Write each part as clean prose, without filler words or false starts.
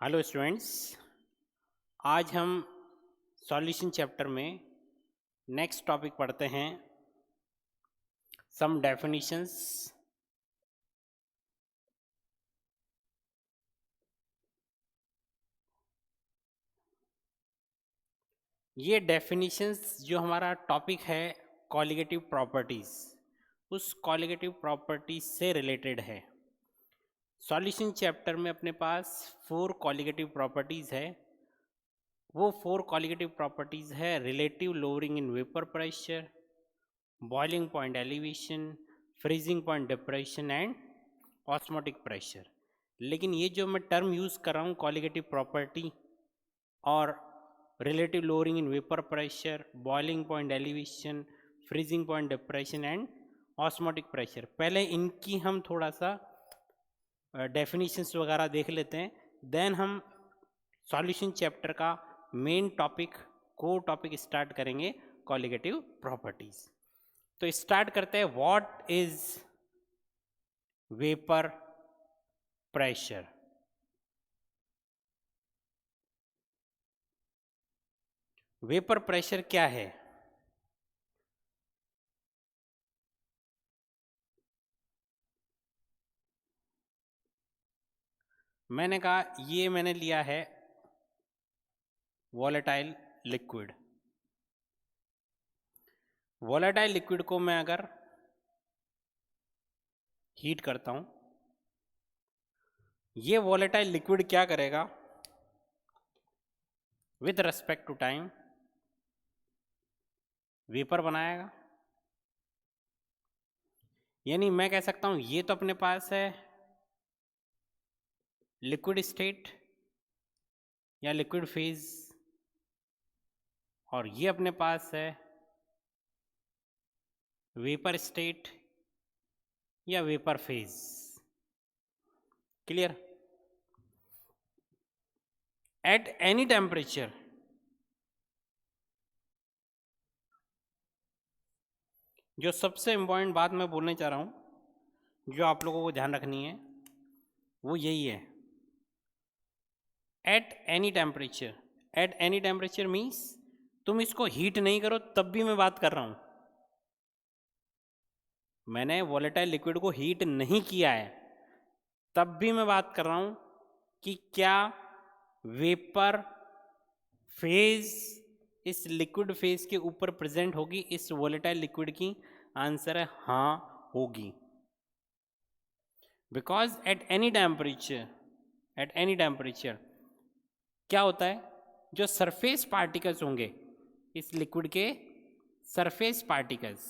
Hello students, आज हम solution chapter में नेक्स्ट टॉपिक पढ़ते हैं सम डेफिनेशंस। ये डेफिनेशंस जो हमारा टॉपिक है कॉलिगेटिव प्रॉपर्टीज़, उस कॉलिगेटिव प्रॉपर्टीज से रिलेटेड है। सॉल्यूशन चैप्टर में अपने पास 4 कॉलिगेटिव प्रॉपर्टीज़ है। वो 4 कॉलिगेटिव प्रॉपर्टीज़ है relative lowering in vapour pressure, boiling point elevation, freezing point depression and osmotic pressure. लेकिन ये जो मैं टर्म यूज़ कर रहा हूँ कॉलिगेटिव प्रॉपर्टी और relative lowering in vapour pressure, boiling point elevation, freezing point depression and osmotic pressure, पहले इनकी हम थोड़ा सा डेफिनेशंस वगैरह देख लेते हैं। देन हम सॉल्यूशन चैप्टर का main topic core topic start करेंगे कॉलिगेटिव प्रॉपर्टीज। तो स्टार्ट करते हैं। What is vapour pressure? Vapour pressure क्या है? मैंने कहा ये मैंने लिया है वॉलेटाइल लिक्विड। वॉलेटाइल लिक्विड को मैं अगर हीट करता हूं, ये वॉलेटाइल लिक्विड क्या करेगा with respect to time? Vapour बनाएगा। यानी मैं कह सकता हूं ये तो अपने पास है लिक्विड स्टेट या लिक्विड फेज, और ये अपने पास है वेपर स्टेट या vapour phase. Clear? Eight any temperature जो सबसे इंपॉर्टेंट बात मैं बोलने चाह रहा हूं जो आप लोगों को ध्यान रखनी है वो यही है, eight any temperature. Eight any temperature means तुम इसको हीट नहीं करो तब भी मैं बात कर रहा हूं। मैंने वॉलेटाइल लिक्विड को हीट नहीं किया है तब भी मैं बात कर रहा हूं कि क्या वेपर फेज इस लिक्विड फेज के ऊपर प्रेजेंट होगी इस वॉलेटाइल लिक्विड की? आंसर है हाँ, होगी। बिकॉज एट एनी टेम्परेचर क्या होता है, जो सरफेस पार्टिकल्स होंगे इस लिक्विड के, सरफेस पार्टिकल्स,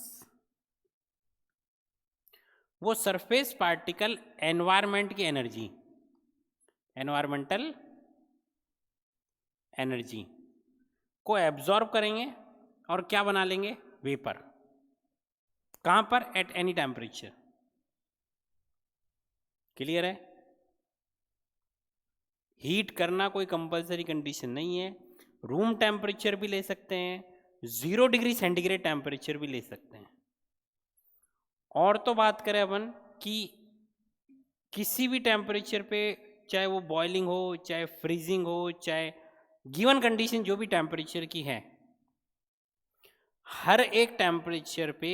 वो सरफेस पार्टिकल एनवायरमेंट की एनर्जी, एनवायरमेंटल एनर्जी को एब्जॉर्ब करेंगे और क्या बना लेंगे? वेपर। कहां पर? Eight any temperature. क्लियर है? हीट करना कोई कंपलसरी कंडीशन नहीं है। रूम टेम्परेचर भी ले सकते हैं, 0 डिग्री सेंटीग्रेड टेम्परेचर भी ले सकते हैं। और तो बात करें अपन कि किसी भी टेम्परेचर पे, चाहे वो बॉइलिंग हो, चाहे फ्रीजिंग हो, चाहे गिवन कंडीशन जो भी टेम्परेचर की है, हर एक टेम्परेचर पे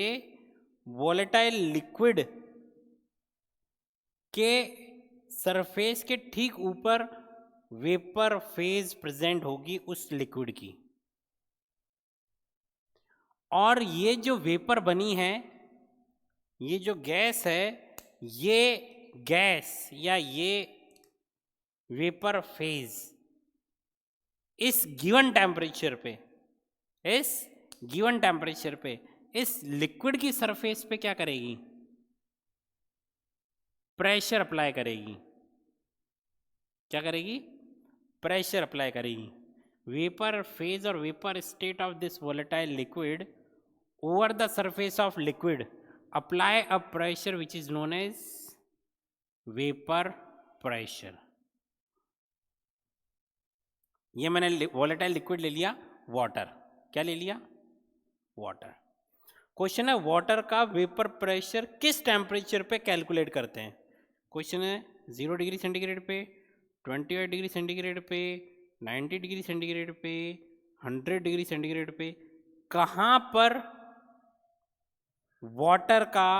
वॉलेटाइल लिक्विड के सरफेस के ठीक ऊपर वेपर फेज प्रेजेंट होगी उस लिक्विड की। और ये जो वेपर बनी है, ये जो गैस है, ये गैस या ये वेपर फेज इस गिवन टेम्परेचर पे, इस गिवन टेम्परेचर पे इस लिक्विड की सरफेस पे क्या करेगी? प्रेशर अप्लाई करेगी। क्या करेगी? प्रेशर अप्लाई करेगी। वेपर फेज और vapour state of this volatile liquid over the surface of liquid apply a pressure which is known as vapour pressure. ये मैंने वोलेटाइल लिक्विड ले लिया वाटर। क्या ले लिया? वाटर। क्वेश्चन है वाटर का वेपर प्रेशर किस टेम्परेचर पे कैलकुलेट करते हैं? क्वेश्चन है 0 डिग्री सेंटीग्रेड पे, 28 डिग्री सेंटीग्रेड पे, 90 डिग्री सेंटीग्रेड पे, 100 डिग्री सेंटीग्रेड पे कहाँ पर वाटर का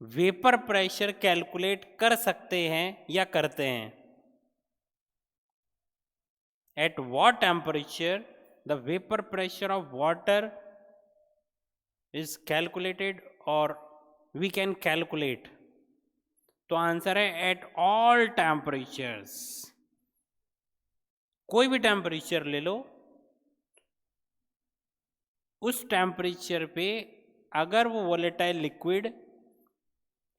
वेपर प्रेशर कैलकुलेट कर सकते हैं या करते हैं? At what temperature the vapour pressure of water is calculated और वी कैन कैलकुलेट? तो आंसर है एट ऑल टेम्परेचर्स। कोई भी टेम्परेचर ले लो, उस टेम्परेचर पे अगर वो वोलेटाइल लिक्विड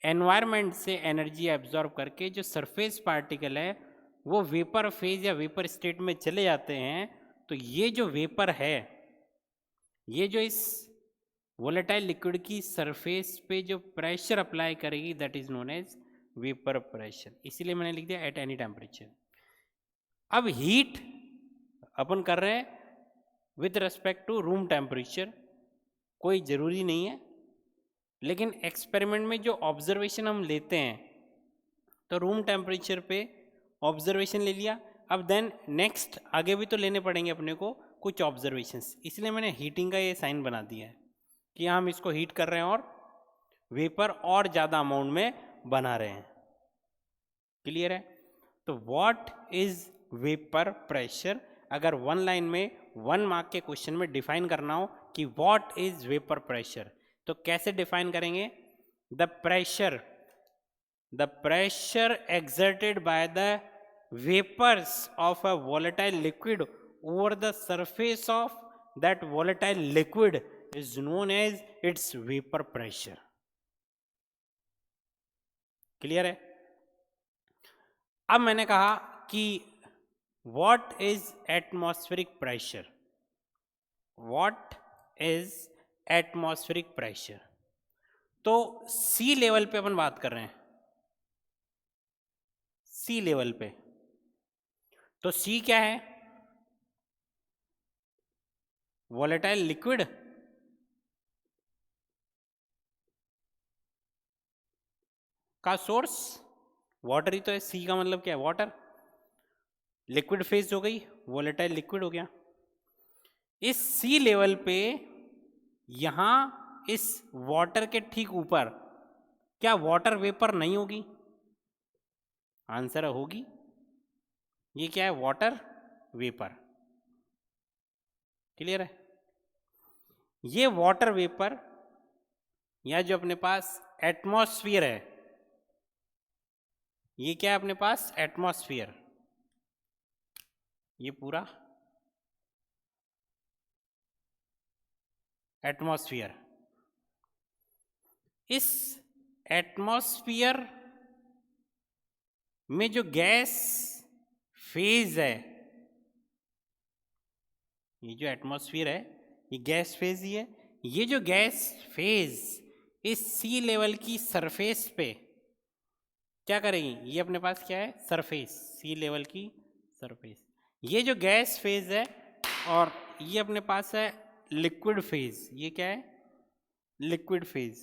एनवायरनमेंट से एनर्जी एब्जॉर्ब करके जो सरफेस पार्टिकल है वो वेपर फेज या वेपर स्टेट में चले जाते हैं, तो ये जो वेपर है, ये जो इस वोलेटाइल लिक्विड की सरफेस पे जो प्रेशर अप्लाई करेगी that is known as vapour pressure. इसीलिए मैंने लिख दिया एट एनी टेम्परेचर। अब हीट अपन कर रहे हैं with respect to room temperature, कोई ज़रूरी नहीं है, लेकिन एक्सपेरिमेंट में जो ऑब्जर्वेशन हम लेते हैं तो रूम टेम्परेचर पे ऑब्जर्वेशन ले लिया। अब देन नेक्स्ट आगे भी तो लेने पड़ेंगे अपने को कुछ ऑब्जर्वेशंस, इसलिए मैंने हीटिंग का ये साइन बना दिया है कि हम इसको हीट कर रहे हैं और वेपर और ज़्यादा अमाउंट में बना रहे हैं। क्लियर है? तो व्हाट इज वेपर प्रेशर, अगर वन लाइन में 1 मार्क के क्वेश्चन में डिफाइन करना हो कि व्हाट इज वेपर प्रेशर, तो कैसे डिफाइन करेंगे? The pressure exerted by the vapors of a volatile liquid over the surface of that volatile liquid is known as its vapor pressure. Clear है? अब मैंने कहा कि what is atmospheric pressure? What is atmospheric pressure? तो सी level पे अपन बात कर रहे हैं, सी लेवल पे। तो सी क्या है? वोलेटाइल लिक्विड का सोर्स वाटर ही तो है। सी का मतलब क्या है? वाटर। लिक्विड फेज हो गई, वोलेटाइल लिक्विड हो गया। इस सी लेवल पे यहां इस वाटर के ठीक ऊपर क्या वाटर वेपर नहीं होगी? आंसर होगी। ये क्या है? Water vapour. क्लियर है? ये वाटर वेपर या जो अपने पास एटमॉस्फेयर है, ये क्या है अपने पास? एटमॉस्फेयर। ये पूरा एटमॉस्फेयर। इस एटमॉस्फेयर में जो गैस फेज है, ये जो एटमॉस्फेयर है ये गैस फेज ही है। ये जो गैस फेज इस सी लेवल की सरफेस पे क्या करेगी? ये अपने पास क्या है? सरफेस, सी लेवल की सरफेस। ये जो गैस फेज है और ये अपने पास है लिक्विड फेज। ये क्या है? Liquid phase.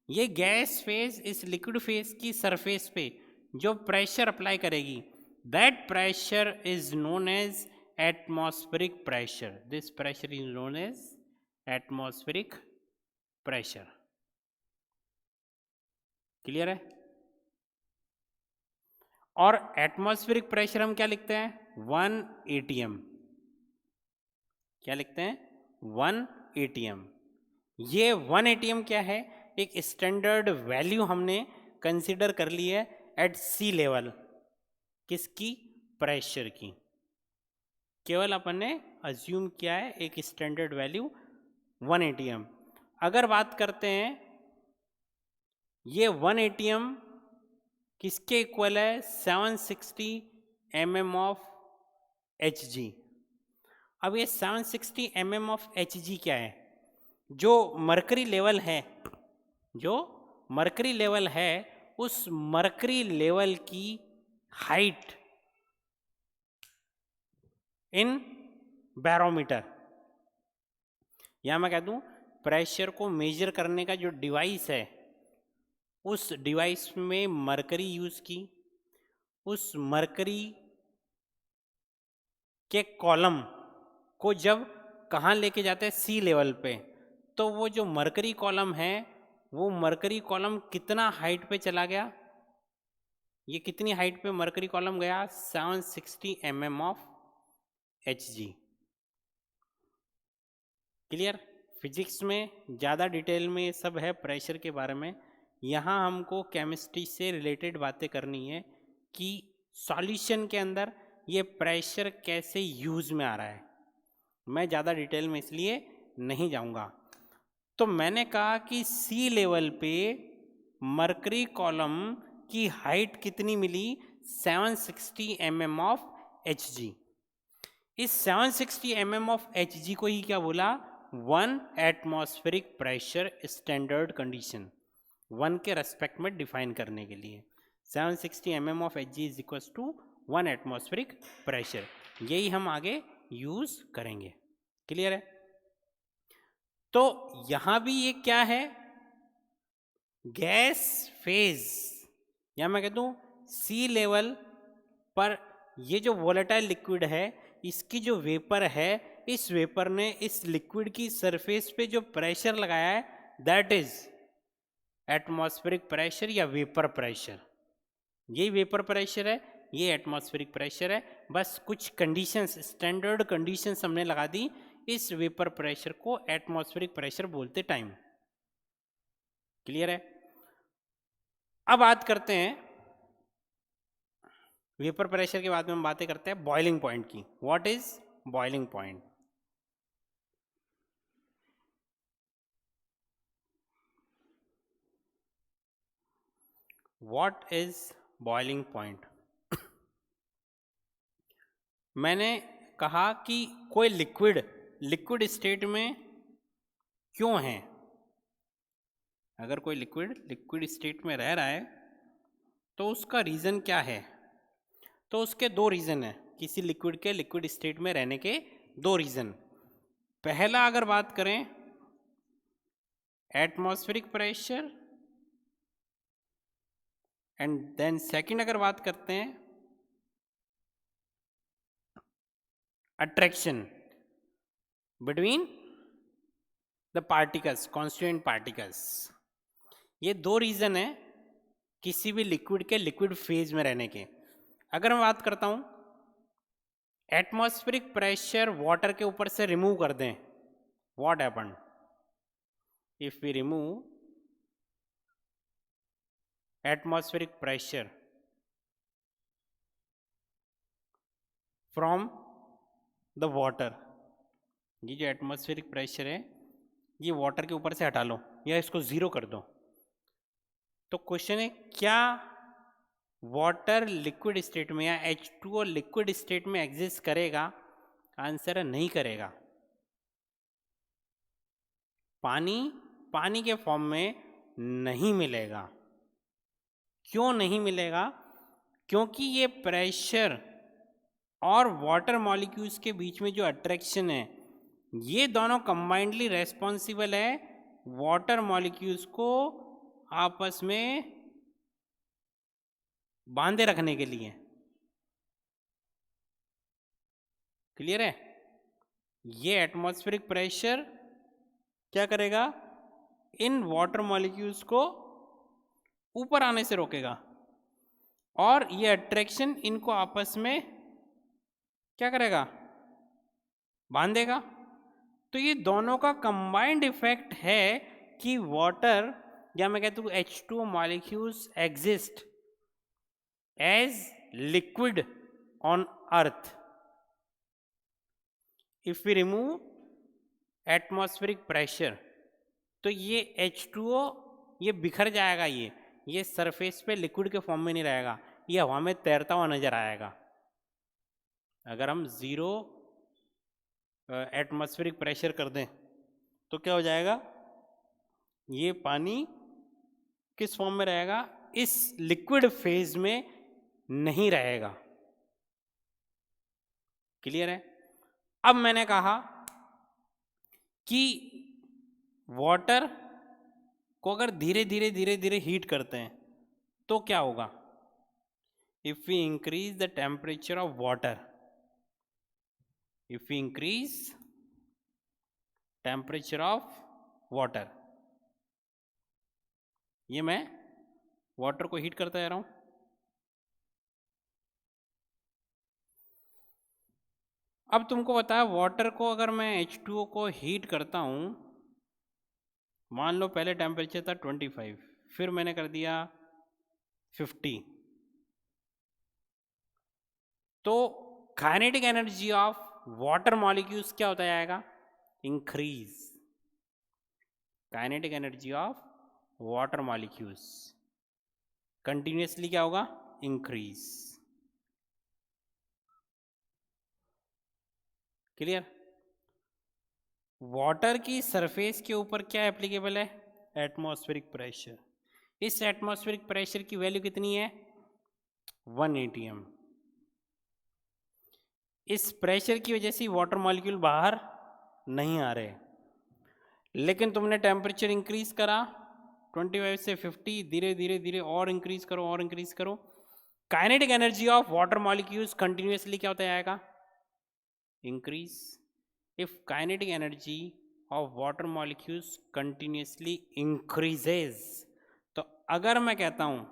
ये गैस फेज इस लिक्विड फेज की सरफेस पे जो प्रेशर अप्लाई करेगी that pressure is known as atmospheric pressure. This pressure is known as atmospheric pressure. Clear है? और एटमॉस्फेरिक प्रेशर हम क्या लिखते हैं? 1 atm। क्या लिखते हैं? 1 atm। ये 1 atm क्या है? एक स्टैंडर्ड वैल्यू हमने कंसीडर कर ली है एट सी लेवल। किसकी? प्रेशर की। केवल अपन ने अज्यूम किया है एक स्टैंडर्ड वैल्यू 1 atm। अगर बात करते हैं ये 1 atm किसके इक्वल है? 760 mm ऑफ Hg। अब ये 760 mm ऑफ Hg क्या है? जो मरकरी लेवल है, जो मरकरी लेवल है उस मरकरी लेवल की हाइट इन बैरोमीटर, या मैं कह दूं प्रेशर को मेजर करने का जो डिवाइस है उस डिवाइस में मरकरी यूज़ की उस मरकरी के कॉलम को जब कहाँ लेके जाते हैं, सी लेवल पे, तो वो जो मरकरी कॉलम है वो मरकरी कॉलम कितना हाइट पे चला गया, ये कितनी हाइट पे मरकरी कॉलम गया, 760 mm of Hg। Clear. Physics में ज़्यादा डिटेल में ये सब है प्रेशर के बारे में, यहाँ हमको केमिस्ट्री से रिलेटेड बातें करनी है कि सॉल्यूशन के अंदर ये प्रेशर कैसे यूज़ में आ रहा है। मैं ज़्यादा डिटेल में इसलिए नहीं जाऊँगा। तो मैंने कहा कि सी लेवल पे मरकरी कॉलम की हाइट कितनी मिली, 760 mm ऑफ Hg। इस 760 mm ऑफ Hg को ही क्या बोला, 1 एटमॉस्फेरिक प्रेशर स्टैंडर्ड कंडीशन, 1 के रेस्पेक्ट में डिफाइन करने के लिए 760 mm of Hg is equal to 1 atmospheric pressure, यही हम आगे यूज करेंगे। क्लियर है। तो यहां भी ये क्या है, गैस फेज, या मैं कहता हूं सी लेवल पर ये जो वोलेटाइल लिक्विड है, इसकी जो वेपर है, इस वेपर ने इस लिक्विड की सरफेस पे जो प्रेशर लगाया है दैट इज एटमॉस्फेरिक प्रेशर या वेपर प्रेशर। यही वेपर प्रेशर है, ये एटमॉस्फेरिक प्रेशर है। बस कुछ कंडीशंस, स्टैंडर्ड कंडीशंस हमने लगा दी इस वेपर प्रेशर को एटमॉस्फेरिक प्रेशर बोलते टाइम। क्लियर है। अब बात करते हैं वेपर प्रेशर के बाद में हम बातें करते हैं बॉइलिंग पॉइंट की। What is boiling point. What is boiling point. मैंने कहा कि कोई लिक्विड स्टेट में क्यों है, अगर कोई लिक्विड स्टेट में रह रहा है तो उसका रीज़न क्या है। तो उसके दो रीज़न है, किसी लिक्विड के लिक्विड स्टेट में रहने के दो रीज़न। पहला अगर बात करें atmospheric pressure, and then second अगर बात करते हैं attraction between the particles, constituent particles. ये दो रीज़न है किसी भी लिक्विड के लिक्विड फेज में रहने के। अगर मैं बात करता हूं एटमॉस्फेरिक प्रेशर वाटर के ऊपर से रिमूव कर दें, what happen if we remove atmospheric pressure from the water. ये जो एटमॉस्फेरिक प्रेशर है ये वाटर के ऊपर से हटा लो या इसको ज़ीरो कर दो, तो क्वेश्चन है क्या वाटर लिक्विड स्टेट में या H2O लिक्विड स्टेट में एग्जिस्ट करेगा। आंसर है नहीं करेगा। पानी के फॉर्म में नहीं मिलेगा। क्यों नहीं मिलेगा, क्योंकि ये प्रेशर और वाटर मॉलिक्यूल्स के बीच में जो अट्रैक्शन है ये दोनों कंबाइंडली रेस्पॉन्सिबल है वाटर मॉलिक्यूल्स को आपस में बांधे रखने के लिए। क्लियर है। ये एटमॉस्फेरिक प्रेशर क्या करेगा, इन वाटर मॉलिक्यूल्स को ऊपर आने से रोकेगा और ये अट्रैक्शन इनको आपस में क्या करेगा, बांधेगा। तो ये दोनों का कंबाइंड इफेक्ट है कि वाटर या मैं कहता हूँ H2O molecules exist as liquid on earth. If we remove atmospheric pressure तो ये H2O ये बिखर जाएगा, ये सरफेस पे लिक्विड के फॉर्म में नहीं रहेगा, ये हवा में तैरता हुआ नजर आएगा। अगर हम ज़ीरो एटमॉस्फेरिक प्रेशर कर दें तो क्या हो जाएगा, ये पानी किस फॉर्म में रहेगा, इस लिक्विड फेज में नहीं रहेगा। क्लियर है। अब मैंने कहा कि वाटर को अगर धीरे धीरे हीट करते हैं तो क्या होगा, if we increase the temperature of water, if we increase temperature of water, ये मैं वाटर को हीट करता जा रहा हूं। अब तुमको बताया वाटर को अगर मैं H2O को हीट करता हूं, मान लो पहले टेम्परेचर था 25, फिर मैंने कर दिया 50, तो kinetic energy of water molecules क्या होता जाएगा? Increase. Kinetic energy of water molecules continuously क्या होगा? इंक्रीज। क्लियर? वाटर की सरफेस के ऊपर क्या एप्लीकेबल है? Atmospheric pressure. इस एटमॉस्फेरिक प्रेशर की वैल्यू कितनी है? 1 atm। इस प्रेशर की वजह से वाटर मॉलिक्यूल बाहर नहीं आ रहे, लेकिन तुमने टेम्परेचर इंक्रीज करा 25 से 50, धीरे धीरे धीरे और इंक्रीज करो और इंक्रीज करो, kinetic energy of water molecules continuously क्या होता जाएगा? Increase. If kinetic energy of water molecules continuously increases, तो अगर मैं कहता हूं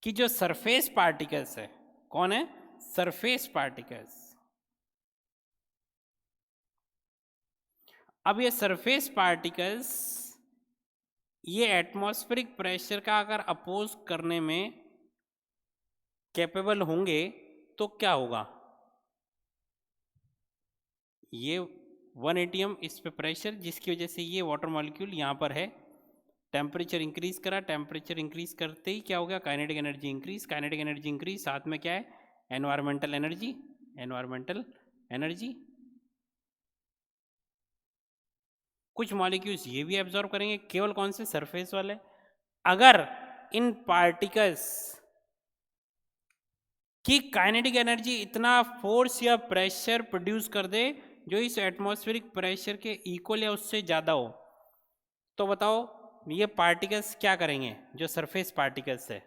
कि जो सरफेस पार्टिकल्स है, कौन है? Surface particles. अब ये सरफेस पार्टिकल्स ये एटमॉस्फेरिक प्रेशर का अगर अपोज करने में कैपेबल होंगे तो क्या होगा? ये 1 atm इस पे प्रेशर, जिसकी वजह से ये वाटर मॉलिक्यूल यहाँ पर है, टेम्परेचर इंक्रीज करा, टेम्परेचर इंक्रीज करते ही क्या हो गया? Kinetic energy increase. Kinetic energy increase, साथ में क्या है? Environmental energy. एनवायरमेंटल एनर्जी, कुछ मॉलिक्यूल्स ये भी एब्जॉर्ब करेंगे, केवल कौन से? सरफेस वाले। अगर इन पार्टिकल्स की काइनेटिक एनर्जी इतना फोर्स या प्रेशर प्रोड्यूस कर दे जो इस एटमॉस्फेरिक प्रेशर के इक्वल या उससे ज़्यादा हो, तो बताओ ये पार्टिकल्स क्या करेंगे? जो सरफेस पार्टिकल्स है,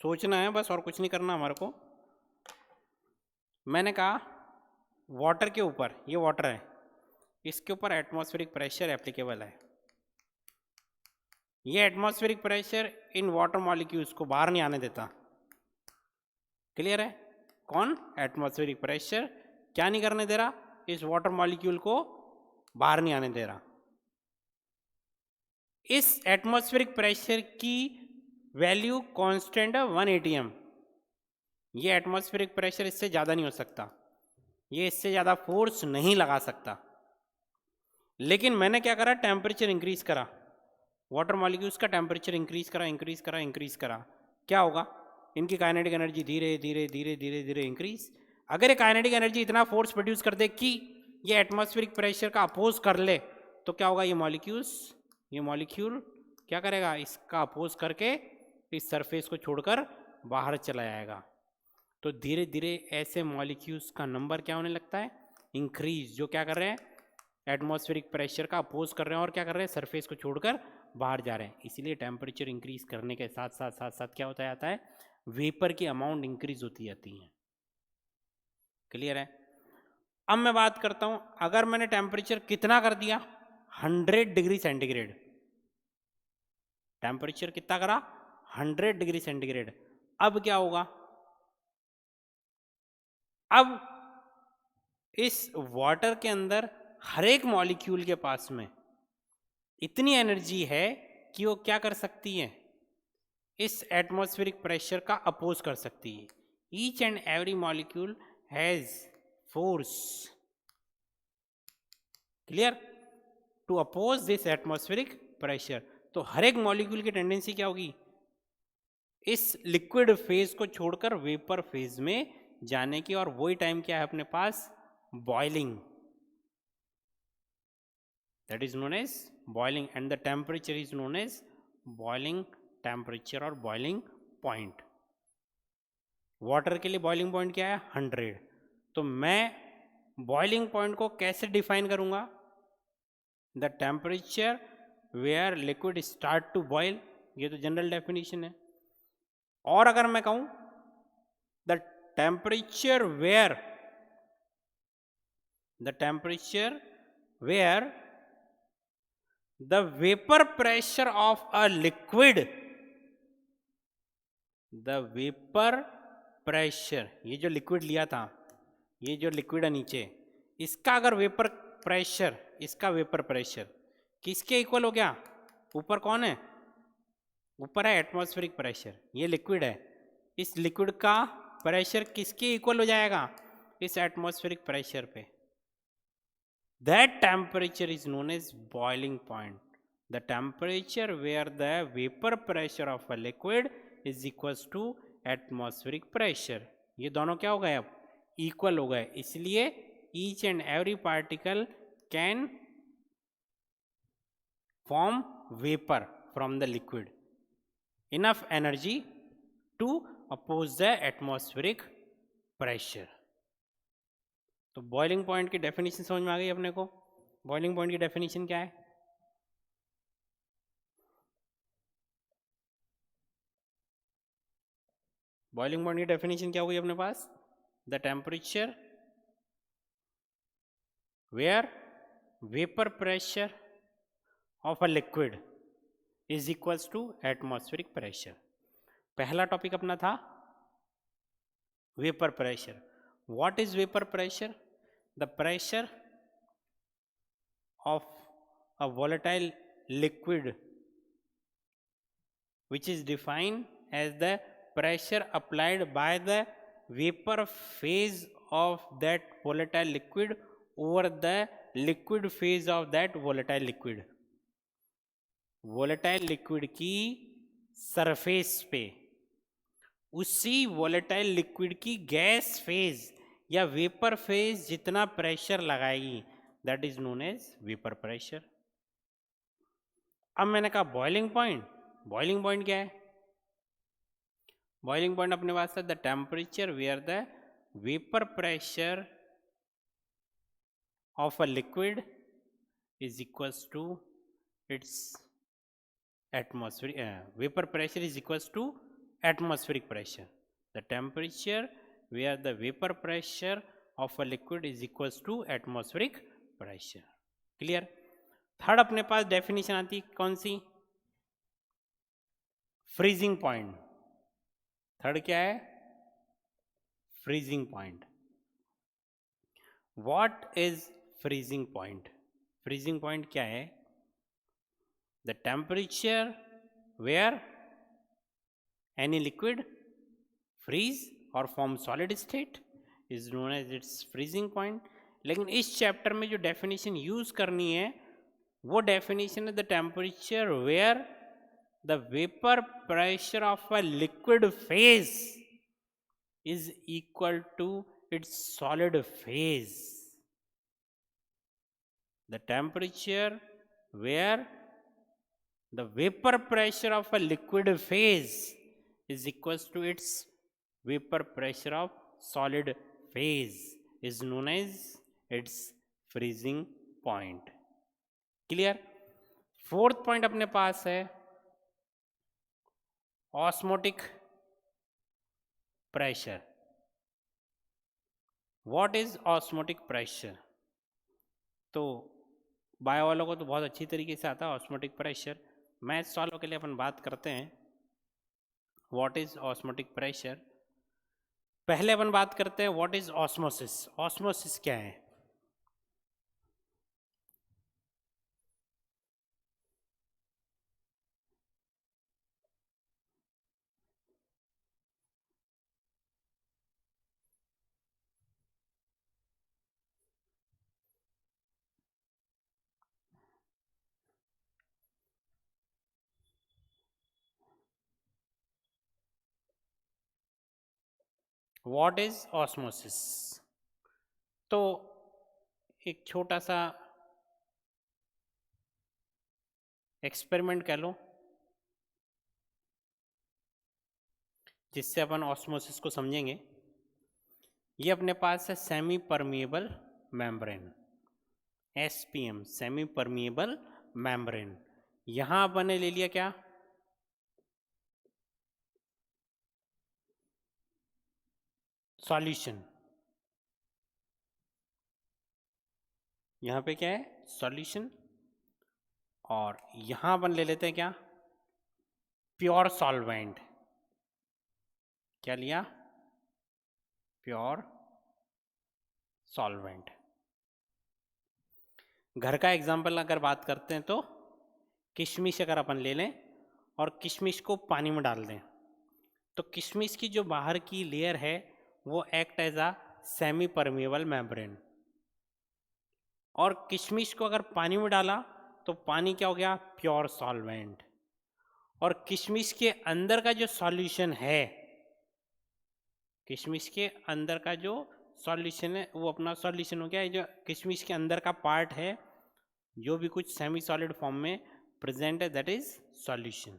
सोचना है बस और कुछ नहीं करना हमारे को। मैंने कहा वाटर के ऊपर, ये वाटर है, इसके ऊपर एटमॉस्फेरिक प्रेशर एप्लीकेबल है। ये atmospheric pressure in water molecules को बाहर नहीं आने देता। क्लियर है? कौन? एटमॉस्फेरिक प्रेशर क्या नहीं करने दे रहा? इस वाटर मॉलिक्यूल को बाहर नहीं आने दे रहा। इस एटमॉस्फेरिक प्रेशर की वैल्यू कांस्टेंट है 1 atm। ये एटमॉस्फेरिक प्रेशर इससे ज़्यादा नहीं हो सकता, ये इससे ज़्यादा फोर्स नहीं लगा सकता। लेकिन मैंने क्या करा? टेम्परेचर इंक्रीज करा, वाटर मॉलिक्यूल्स का टेम्परेचर इंक्रीज करा, इंक्रीज करा, इंक्रीज करा, क्या होगा? इनकी काइनेटिक एनर्जी धीरे धीरे धीरे धीरे धीरे इंक्रीज। अगर ये काइनेटिक एनर्जी इतना फोर्स प्रोड्यूस कर दे कि ये एटमॉस्फेरिक प्रेशर का अपोज कर ले, तो क्या होगा? ये मॉलिक्यूल क्या करेगा? इसका अपोज करके इस सरफेस को छोड़कर बाहर चला जाएगा। तो धीरे धीरे ऐसे मॉलिक्यूल्स का नंबर क्या होने लगता है? इंक्रीज, जो क्या कर रहे हैं? एटमॉस्फेरिक प्रेशर का अपोज कर रहे हैं और क्या कर रहे हैं? सरफेस को छोड़कर बाहर जा रहे हैं। इसीलिए टेम्परेचर इंक्रीज करने के साथ साथ साथ साथ क्या होता जाता है? वेपर की अमाउंट इंक्रीज होती जाती है। क्लियर है? अब मैं बात करता हूं, अगर मैंने टेम्परेचर कितना कर दिया? 100 डिग्री सेंटीग्रेड। टेम्परेचर कितना करा? 100 डिग्री सेंटीग्रेड। अब क्या होगा? अब इस वाटर के अंदर हर एक मॉलिक्यूल के पास में इतनी एनर्जी है कि वो क्या कर सकती है? इस एटमॉस्फेरिक प्रेशर का अपोज कर सकती है। Each and every molecule has force, clear, to oppose this atmospheric pressure. तो हर एक मॉलिक्यूल की टेंडेंसी क्या होगी? इस लिक्विड फेज को छोड़कर वेपर फेज में जाने की। और वही टाइम क्या है अपने पास? Boiling. That is known as boiling, and the temperature is known as boiling temperature और बॉइलिंग पॉइंट। वाटर के लिए बॉइलिंग पॉइंट क्या है? 100। तो मैं बॉइलिंग पॉइंट को कैसे डिफाइन करूंगा? The temperature where liquid start to boil, ये तो जनरल डेफिनेशन है। और अगर मैं कहूं the temperature where the vapor pressure of a liquid, the vapor pressure, ये जो लिक्विड लिया था, ये जो लिक्विड है नीचे, इसका अगर वेपर प्रेशर, इसका वेपर प्रेशर किसके इक्वल हो गया? ऊपर कौन है? ऊपर है एटमॉस्फेरिक प्रेशर, ये लिक्विड है, इस लिक्विड का प्रेशर किसके इक्वल हो जाएगा? इस एटमॉस्फेरिक प्रेशर पे। That temperature is known as boiling point. The temperature where the vapor pressure of a liquid is equals to atmospheric pressure. ये दोनों क्या हो गए? अब इक्वल हो गए, इसलिए each and every particle can form vapor from the liquid. Enough energy to oppose the atmospheric pressure. तो बॉइलिंग पॉइंट की डेफिनेशन समझ में आ गई अपने को? बॉइलिंग पॉइंट की डेफिनेशन क्या है? बॉइलिंग पॉइंट की डेफिनेशन क्या होगी अपने पास? The temperature where vapour pressure of a liquid is equals to atmospheric pressure. पहला टॉपिक अपना था vapour pressure. What is vapour pressure? The pressure of a volatile liquid which is defined as the pressure applied by the vapor phase of that volatile liquid over the liquid phase of that volatile liquid. volatile liquid की surface पे उसी volatile liquid की gas phase या vapour phase जितना pressure लगाएगी, that is known as vapour pressure. अब मैंने कहा बॉइलिंग पॉइंट, बॉइलिंग पॉइंट क्या है? बॉइलिंग पॉइंट अपने पास है the temperature where the vapour pressure of a liquid is equals to its atmospheric, vapour pressure is equals to atmospheric pressure. The temperature where the vapour pressure of a liquid is equals to atmospheric pressure. Clear? Third अपने पास definition आती कौन सी? Freezing point. Third क्या है? Freezing point. What is freezing point? Freezing point क्या है? The temperature where any liquid freeze और form solid state is known as its freezing point. लेकिन इस चैप्टर में जो डेफिनेशन यूज करनी है वो डेफिनेशन है the temperature where the vapour pressure of a liquid phase is equal to its solid phase. The temperature where the vapour pressure of a liquid phase is equals to its vapor pressure of solid phase is known as its freezing point. Clear? Fourth point अपने पास है osmotic pressure. What is osmotic pressure? तो bio वालों को तो बहुत अच्छी तरीके से आता है ऑस्मोटिक प्रेशर, मैथ्स वालों के लिए अपन बात करते हैं व्हाट इज ऑस्मोटिक प्रेशर। पहले अपन बात करते हैं व्हाट इज ऑस्मोसिस। ऑस्मोसिस क्या है? What is osmosis? तो एक छोटा सा एक्सपेरिमेंट कह लो जिससे अपन ऑस्मोसिस को समझेंगे। ये अपने पास है semi permeable membrane, SPM, semi permeable membrane. यहां अपन ने ले लिया क्या? सॉल्यूशन, यहाँ पे क्या है सॉल्यूशन, और यहाँ अपन ले लेते हैं क्या प्योर सॉल्वेंट। क्या लिया प्योर सॉल्वेंट। घर का एग्जाम्पल अगर बात करते हैं तो किशमिश अगर अपन ले लें और किशमिश को पानी में डाल दें तो किशमिश की जो बाहर की लेयर है वो act as a semi permeable membrane, और किशमिश को अगर पानी में डाला तो पानी क्या हो गया प्योर सॉल्वेंट, और किशमिश के अंदर का जो सॉल्यूशन है, किशमिश के अंदर का जो सॉल्यूशन है वो अपना सॉल्यूशन हो गया। ये जो किशमिश के अंदर का पार्ट है जो भी कुछ सेमी सॉलिड फॉर्म में प्रेजेंट है दैट इज सॉल्यूशन।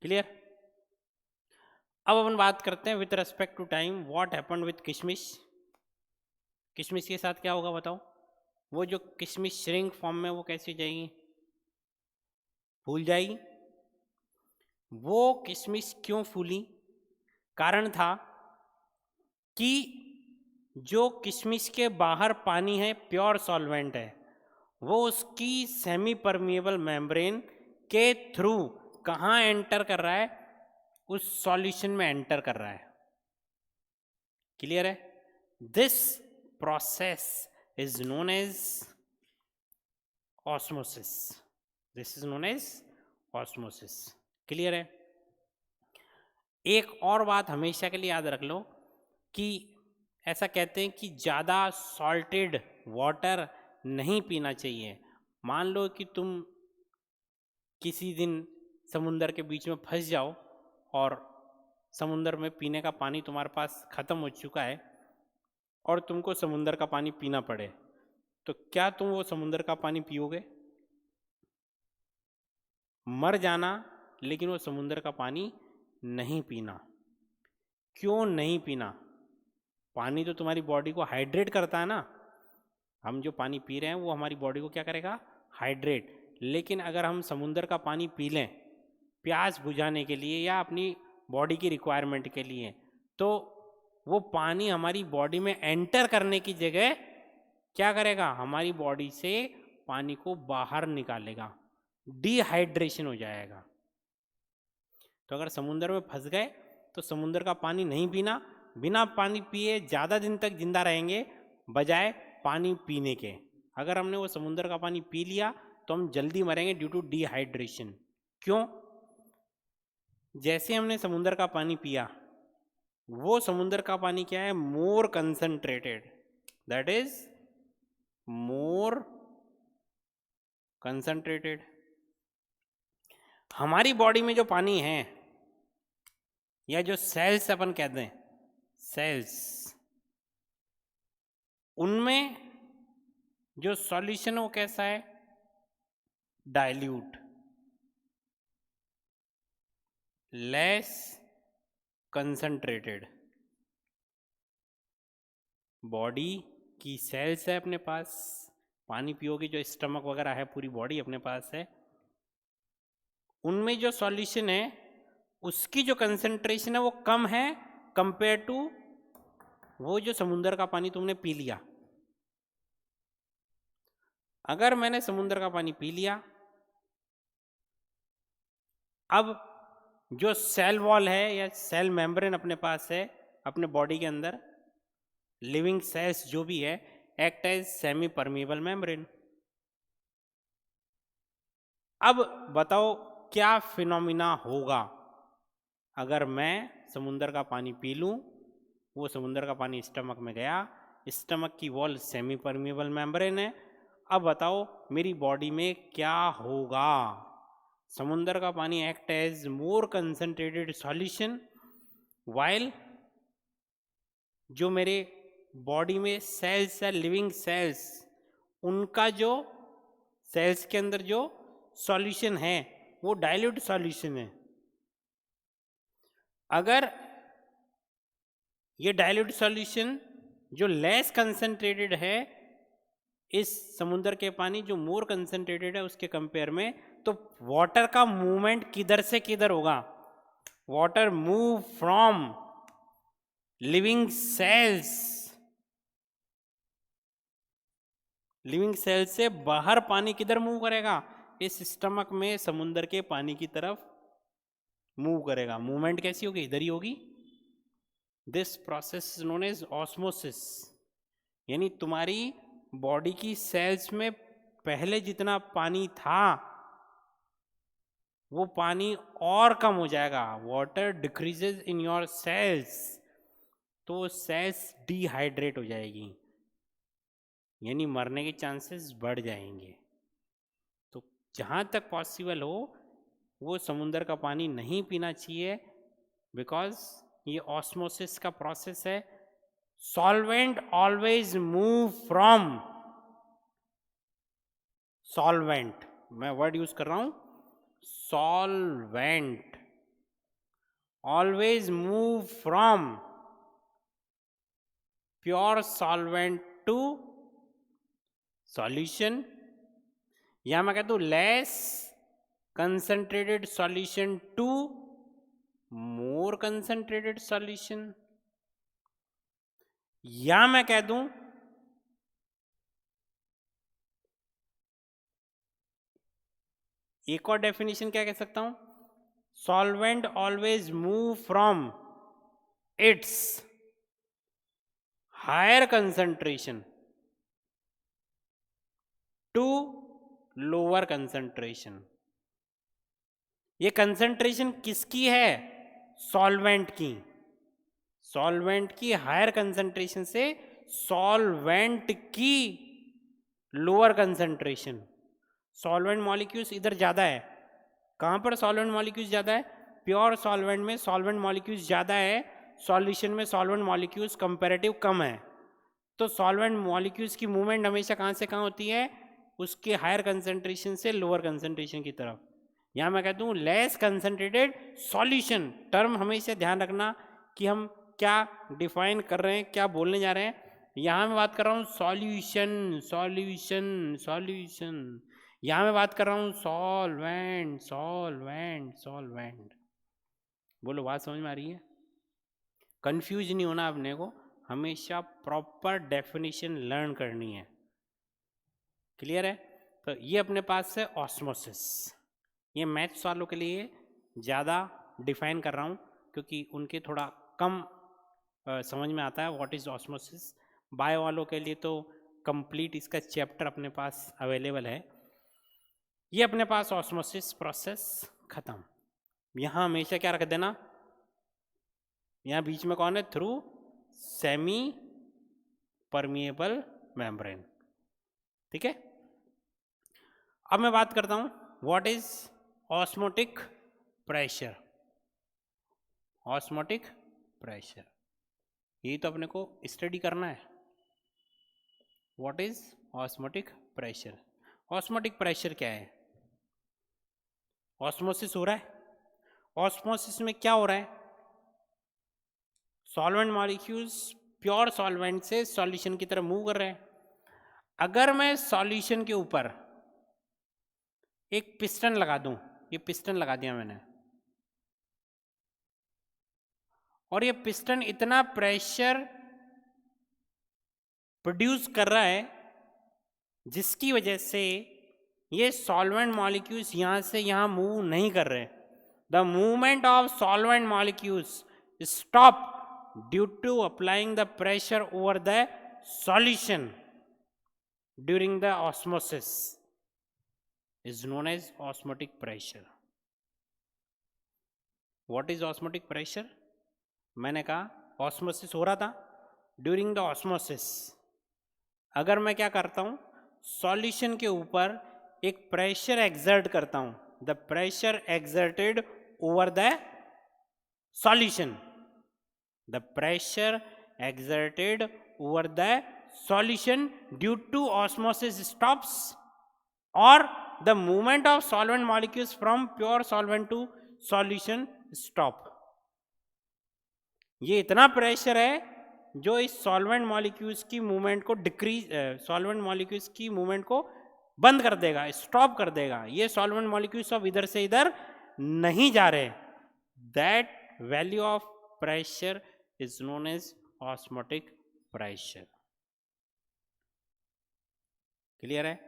क्लियर। अब अपन बात करते हैं with respect to time what happened with किशमिश। किशमिश के साथ क्या होगा बताओ, वो जो किशमिश श्रिंक फॉर्म में वो कैसे जाएगी, फूल जाएगी। वो किशमिश क्यों फूली, कारण था कि जो किशमिश के बाहर पानी है प्योर सॉल्वेंट है, वो उसकी सेमी परमिएबल मेम्ब्रेन के थ्रू कहाँ एंटर कर रहा है, उस सॉल्यूशन में एंटर कर रहा है। क्लियर है। This process is known as osmosis, this is known as osmosis. Clear है। एक और बात हमेशा के लिए याद रख लो कि ऐसा कहते हैं कि ज़्यादा सॉल्टेड वाटर नहीं पीना चाहिए। मान लो कि तुम किसी दिन समुंदर के बीच में फंस जाओ और समुंदर में पीने का पानी तुम्हारे पास ख़त्म हो चुका है और तुमको समुंदर का पानी पीना पड़े, तो क्या तुम वो समुंदर का पानी पियोगे? मर जाना, लेकिन वो समुंदर का पानी नहीं पीना। क्यों नहीं पीना? पानी तो तुम्हारी बॉडी को हाइड्रेट करता है ना। हम जो पानी पी रहे हैं वो हमारी बॉडी को क्या करेगा, हाइड्रेट। लेकिन अगर हम समुंदर का पानी पी लें प्यास बुझाने के लिए या अपनी बॉडी की रिक्वायरमेंट के लिए, तो वो पानी हमारी बॉडी में एंटर करने की जगह क्या करेगा, हमारी बॉडी से पानी को बाहर निकालेगा, डिहाइड्रेशन हो जाएगा। तो अगर समुंदर में फंस गए तो समुंदर का पानी नहीं पीना, बिना पानी पिए ज़्यादा दिन तक जिंदा रहेंगे बजाय पानी पीने के। अगर हमने वो समुंदर का पानी पी लिया तो हम जल्दी मरेंगे ड्यू टू डिहाइड्रेशन। क्यों? जैसे हमने समुंदर का पानी पिया, वो समुंदर का पानी क्या है, more concentrated, that is more concentrated. हमारी बॉडी में जो पानी है या जो सेल्स अपन कहते हैं सेल्स, उनमें जो सॉल्यूशन है वो कैसा है, डाइल्यूट, लेस कंसंट्रेटेड। बॉडी की सेल्स है अपने पास, पानी पियोगे जो स्टमक वगैरह है, पूरी बॉडी अपने पास है, उनमें जो सॉल्यूशन है उसकी जो कंसंट्रेशन है वो कम है कंपेयर टू वो जो समुंदर का पानी तुमने पी लिया। अगर मैंने समुंदर का पानी पी लिया, अब जो सेल वॉल है या सेल मेम्ब्रेन अपने पास है अपने बॉडी के अंदर, लिविंग सेल्स जो भी है, act as semi permeable membrane. अब बताओ क्या फिनोमिना होगा अगर मैं समुंदर का पानी पी लूं, वो समुंदर का पानी स्टमक में गया, स्टमक की वॉल सेमी परमिएबल मेम्ब्रेन है। अब बताओ मेरी बॉडी में क्या होगा? समुंदर का पानी एक्ट एज मोर कंसंट्रेटेड सॉल्यूशन, वाइल जो मेरे बॉडी में सेल्स है, लिविंग सेल्स, उनका जो सेल्स के अंदर जो सॉल्यूशन है वो डाइल्यूट सॉल्यूशन है। अगर ये डाइल्यूट सॉल्यूशन जो लेस कंसंट्रेटेड है इस समुंदर के पानी जो मोर कंसंट्रेटेड है उसके कंपेयर में, तो वाटर का मूवमेंट किधर से किधर होगा? Water move from living cells से बाहर पानी किधर मूव करेगा? इस स्टमक में समुद्र के पानी की तरफ मूव करेगा। मूवमेंट कैसी होगी? इधर ही होगी। This process is known as osmosis. यानी तुम्हारी बॉडी की सेल्स में पहले जितना पानी था वो पानी और कम हो जाएगा। Water decreases in your cells, तो सेल्स डिहाइड्रेट हो जाएगी, यानी मरने के चांसेस बढ़ जाएंगे। तो जहाँ तक पॉसिबल हो वो समुद्र का पानी नहीं पीना चाहिए, बिकॉज ये ऑस्मोसिस का प्रोसेस है। Solvent always move from, solvent मैं वर्ड यूज कर रहा हूं, solvent always move from pure solvent to solution, या मैं कहता हूं less concentrated solution to more concentrated solution, या मैं कह दूं एक और डेफिनेशन क्या कह सकता हूं, solvent always move from its higher concentration to lower concentration. ये कंसंट्रेशन किसकी है? सॉल्वेंट की। सॉल्वेंट की हायर कंसंट्रेशन से सॉल्वेंट की लोअर कंसंट्रेशन। सॉल्वेंट मॉलिक्यूल्स इधर ज़्यादा है। कहाँ पर सॉल्वेंट मॉलिक्यूल्स ज़्यादा है? प्योर सॉल्वेंट में सॉल्वेंट मॉलिक्यूल्स ज़्यादा है, सॉल्यूशन में सॉल्वेंट मॉलिक्यूल्स कंपैरेटिव कम है। तो सॉल्वेंट मॉलिक्यूल्स की मूवमेंट हमेशा कहाँ से कहाँ होती है? उसके हायर कंसंट्रेशन से लोअर कंसंट्रेशन की तरफ। यहाँ मैं कहता हूँ लेस कंसंट्रेटेड सॉल्यूशन। टर्म हमेशा ध्यान रखना कि हम क्या डिफाइन कर रहे हैं, क्या बोलने जा रहे हैं। यहाँ मैं बात कर रहा हूँ सॉल्यूशन, सॉल्यूशन, सॉल्यूशन। यहाँ मैं बात कर रहा हूँ सॉल्वेंट, सॉल्वेंट, सॉल्वेंट। बोलो बात समझ में आ रही है? कंफ्यूज नहीं होना अपने को, हमेशा प्रॉपर डेफिनेशन लर्न करनी है। क्लियर है? तो ये अपने पास है ऑस्मोसिस। ये मैथ्स वालों के लिए ज़्यादा डिफाइन कर रहा हूँ क्योंकि उनके थोड़ा कम समझ में आता है व्हाट इज़ ऑस्मोसिस। बायो वालों के लिए तो कंप्लीट इसका चैप्टर अपने पास अवेलेबल है। ये अपने पास ऑस्मोसिस प्रोसेस खत्म। यहाँ हमेशा क्या रख देना, यहाँ बीच में कौन है? Through semi permeable membrane. ठीक है, अब मैं बात करता हूँ what is osmotic pressure. Osmotic pressure ये तो अपने को स्टडी करना है। What is osmotic pressure? Osmotic pressure क्या है? ऑस्मोसिस हो रहा है। ऑस्मोसिस में क्या हो रहा है? सॉल्वेंट मॉलिक्यूल्स प्योर सॉल्वेंट से सॉल्यूशन की तरफ मूव कर रहे हैं। अगर मैं सॉल्यूशन के ऊपर एक पिस्टन लगा दूं, ये पिस्टन लगा दिया मैंने, और ये पिस्टन इतना प्रेशर प्रोड्यूस कर रहा है जिसकी वजह से ये सॉल्वेंट मॉलिक्यूल्स यहाँ से यहाँ मूव नहीं कर रहे। The movement of solvent molecules stop due to applying the pressure over the solution during the osmosis is known as osmotic pressure. What is osmotic pressure? मैंने कहा ऑस्मोसिस हो रहा था। ड्यूरिंग द ऑस्मोसिस अगर मैं क्या करता हूँ, सॉल्यूशन के ऊपर एक प्रेशर एक्सर्ट करता हूँ, the pressure exerted over the solution, the pressure exerted over the solution due to osmosis stops or the movement of solvent molecules from pure solvent to solution stop। ये इतना pressure है जो इस solvent molecules की movement को decrease, solvent molecules की movement को बंद कर देगा, स्टॉप कर देगा। ये सॉल्वेंट मॉलिक्यूल्स अब इधर से इधर नहीं जा रहे। That value of pressure is known as osmotic pressure. Clear है?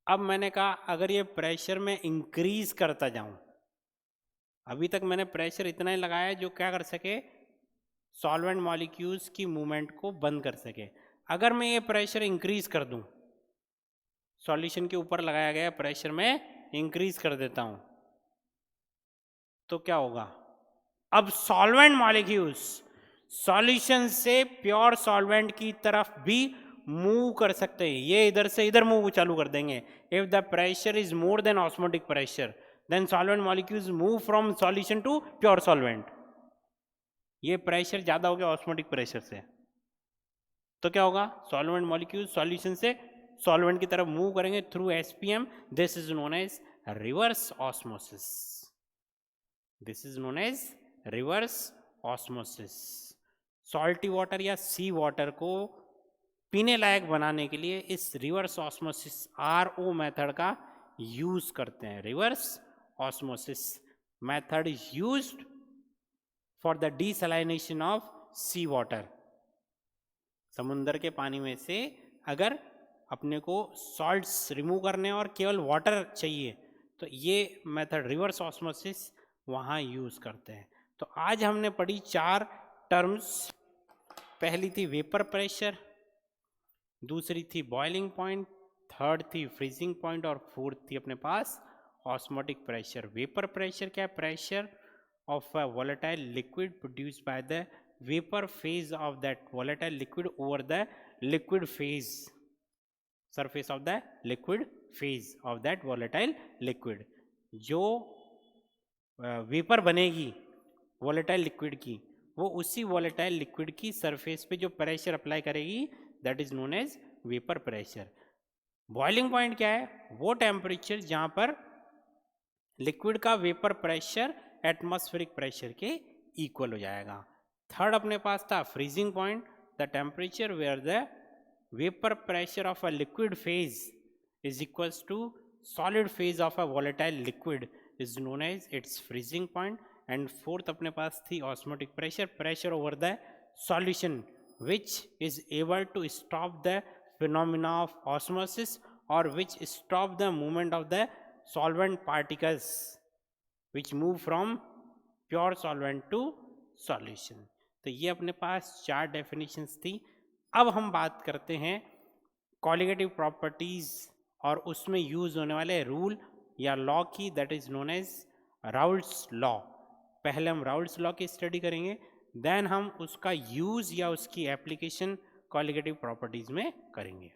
अब मैंने कहा अगर ये प्रेशर में इंक्रीज करता जाऊं, अभी तक मैंने प्रेशर इतना ही लगाया जो क्या कर सके, सॉल्वेंट मॉलिक्यूल्स की मूवमेंट को बंद कर सके। अगर मैं ये प्रेशर इंक्रीज कर दूं, सॉल्यूशन के ऊपर लगाया गया प्रेशर में इंक्रीज कर देता हूं, तो क्या होगा? अब सॉल्वेंट मॉलिक्यूल्स सॉल्यूशन से प्योर सॉल्वेंट की तरफ भी मूव कर सकते हैं। ये इधर से इधर मूव चालू कर देंगे। If the pressure is more than osmotic pressure, then solvent molecules move from solution to pure solvent. ये प्रेशर ज्यादा हो गया ऑस्मोटिक प्रेशर से, तो क्या होगा? सॉल्वेंट मॉलिक्यूल सॉल्यूशन से सॉल्वेंट की तरफ मूव करेंगे through SPM. This is known as reverse osmosis. This is known as reverse osmosis. Salty water या सी वाटर को पीने लायक बनाने के लिए इस रिवर्स ऑस्मोसिस आरओ मेथड का यूज करते हैं। Reverse osmosis method is used for the desalination of sea water. समुद्र के पानी में से अगर अपने को सॉल्ट्स रिमूव करने और केवल वाटर चाहिए, तो ये मेथड रिवर्स ऑस्मोसिस वहाँ यूज़ करते हैं। तो आज हमने पढ़ी 4 टर्म्स। पहली थी वेपर प्रेशर, दूसरी थी बॉइलिंग पॉइंट, थर्ड थी फ्रीजिंग पॉइंट और फोर्थ थी अपने पास ऑस्मोटिक प्रेशर। वेपर प्रेशर क्या है? Pressure of a volatile liquid produced by the vapor phase of that volatile liquid over the liquid phase, surface of the liquid phase of that volatile liquid। जो vapour बनेगी volatile liquid की, वो उसी volatile liquid की surface पे जो pressure apply करेगी, that is known as vapor pressure। Boiling point क्या है? वो टेम्परेचर जहाँ पर लिक्विड का वेपर प्रेशर एटमॉस्फेरिक प्रेशर के इक्वल हो जाएगा। थर्ड अपने पास था freezing point, the temperature where the vapour pressure of a liquid phase is equals to solid phase of a volatile liquid is known as its freezing point. And fourth अपने पास थी osmotic pressure, pressure over the solution which is able to stop the phenomena of osmosis और which stop the movement of the solvent particles which move from pure solvent to solution। तो ये अपने पास 4 definitions थी। अब हम बात करते हैं कॉलिगेटिव प्रॉपर्टीज और उसमें यूज होने वाले रूल या लॉ की, that is known as Raoult's law. पहले हम राउल्ट्स लॉ की स्टडी करेंगे, देन हम उसका यूज या उसकी एप्लीकेशन कॉलिगेटिव प्रॉपर्टीज में करेंगे।